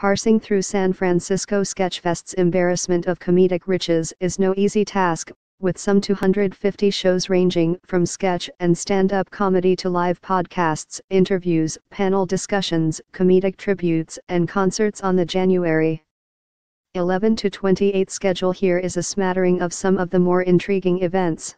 Parsing through San Francisco Sketchfest's embarrassment of comedic riches is no easy task, with some 250 shows ranging from sketch and stand-up comedy to live podcasts, interviews, panel discussions, comedic tributes, and concerts on the January 11 to 28 schedule. Here is a smattering of some of the more intriguing events.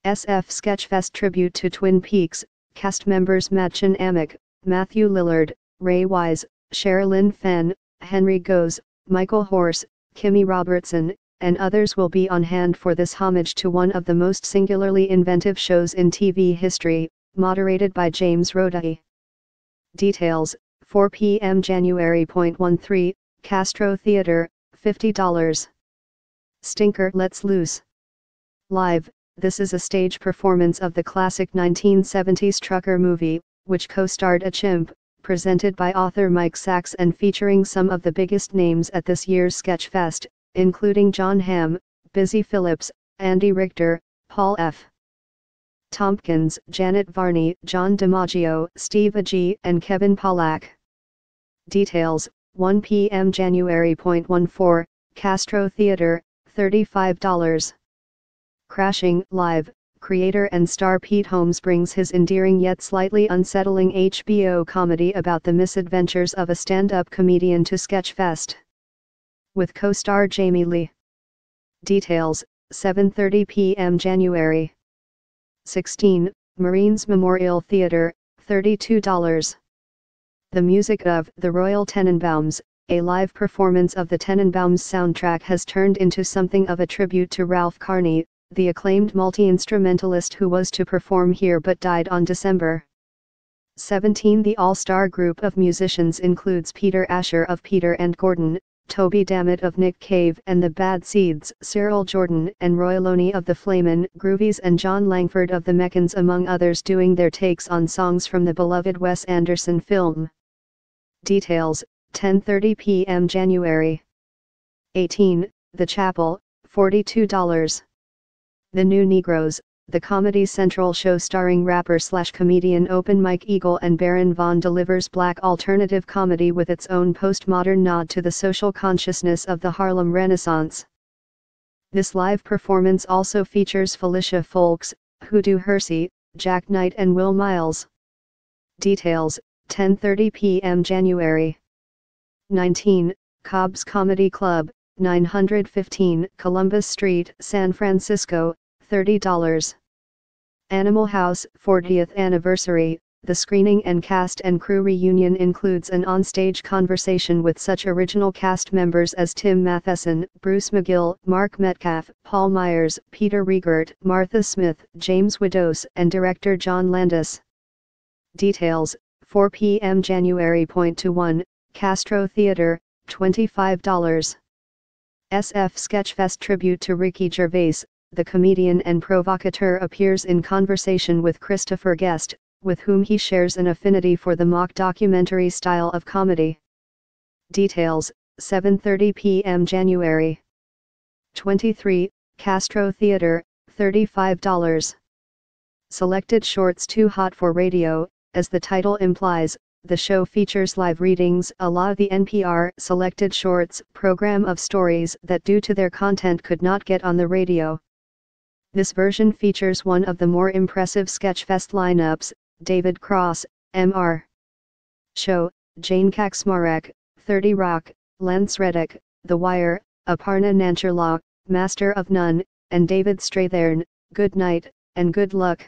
SF Sketchfest Tribute to Twin Peaks, cast members Madchen Amick, Matthew Lillard, Ray Wise, Sherilyn Fenn, Henry Goes, Michael Horse, Kimmy Robertson, and others will be on hand for this homage to one of the most singularly inventive shows in TV history, moderated by James Roday. Details: 4 p.m. January 13, Castro Theater, $50. Stinker Let's Loose. Live, this is a stage performance of the classic 1970s trucker movie, which co-starred a chimp, presented by author Mike Sachs and featuring some of the biggest names at this year's Sketchfest, including John Hamm, Busy Phillips, Andy Richter, Paul F. Tompkins, Janet Varney, John DiMaggio, Steve Agee, and Kevin Pollak. Details: 1 p.m. January 14, Castro Theater, $35. Crashing Live, creator and star Pete Holmes brings his endearing yet slightly unsettling HBO comedy about the misadventures of a stand-up comedian to Sketchfest. With co-star Jamie Lee. Details: 7:30 p.m. January 16, Marines Memorial Theater, $32. The music of The Royal Tenenbaums, a live performance of the Tenenbaums soundtrack, has turned into something of a tribute to Ralph Carney, the acclaimed multi-instrumentalist who was to perform here but died on December 17. The all-star group of musicians includes Peter Asher of Peter and Gordon, Toby Dammit of Nick Cave and the Bad Seeds, Cyril Jordan and Roy Loney of the Flamin' Groovies, and John Langford of the Meccans, among others, doing their takes on songs from the beloved Wes Anderson film. Details: 10:30 p.m. January 18, The Chapel, $42. The New Negroes, the Comedy Central show starring rapper/comedian Open Mike Eagle and Baron Vaughn, delivers black alternative comedy with its own postmodern nod to the social consciousness of the Harlem Renaissance. This live performance also features Felicia Folks, Hoodoo Hersey, Jack Knight and Will Miles. Details: 10:30 p.m. January 19, Cobb's Comedy Club, 915 Columbus Street, San Francisco, $30. Animal House 40th Anniversary. The screening and cast and crew reunion includes an onstage conversation with such original cast members as Tim Matheson, Bruce McGill, Mark Metcalf, Paul Myers, Peter Riegert, Martha Smith, James Widows, and director John Landis. Details: 4 p.m. January 1, Castro Theater, $25. SF Sketchfest Tribute to Ricky Gervais. The comedian and provocateur appears in conversation with Christopher Guest, with whom he shares an affinity for the mock documentary style of comedy. Details: 7:30 p.m. January 23, Castro Theater, $35. Selected shorts Too Hot for Radio. As the title implies, the show features live readings a la the NPR Selected Shorts program of stories that due to their content could not get on the radio. This version features one of the more impressive Sketchfest lineups: David Cross, Mr. Show, Jane Kaczmarek, 30 Rock, Lance Reddick, The Wire, Aparna Nancherla, Master of None, and David Strathairn, Good Night, and Good Luck.